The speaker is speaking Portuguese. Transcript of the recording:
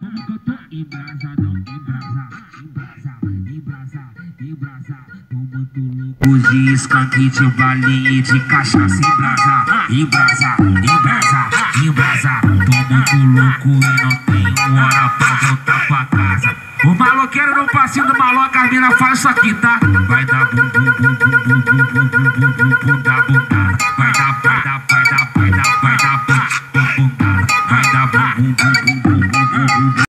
Como que eu tô embrasadão, embrasa. Tô muito louco de skunk, de balinha e de cachaça. Embrasa. Tô muito louco e não tenho hora pra voltar pra casa. O maloqueiro no passinho do maloca, a mina faz isso aqui, tá? Vai dar bum, bum, bum, bum, bum, bum, bum, bum, bum, bum, bum, da bundada. Vai dar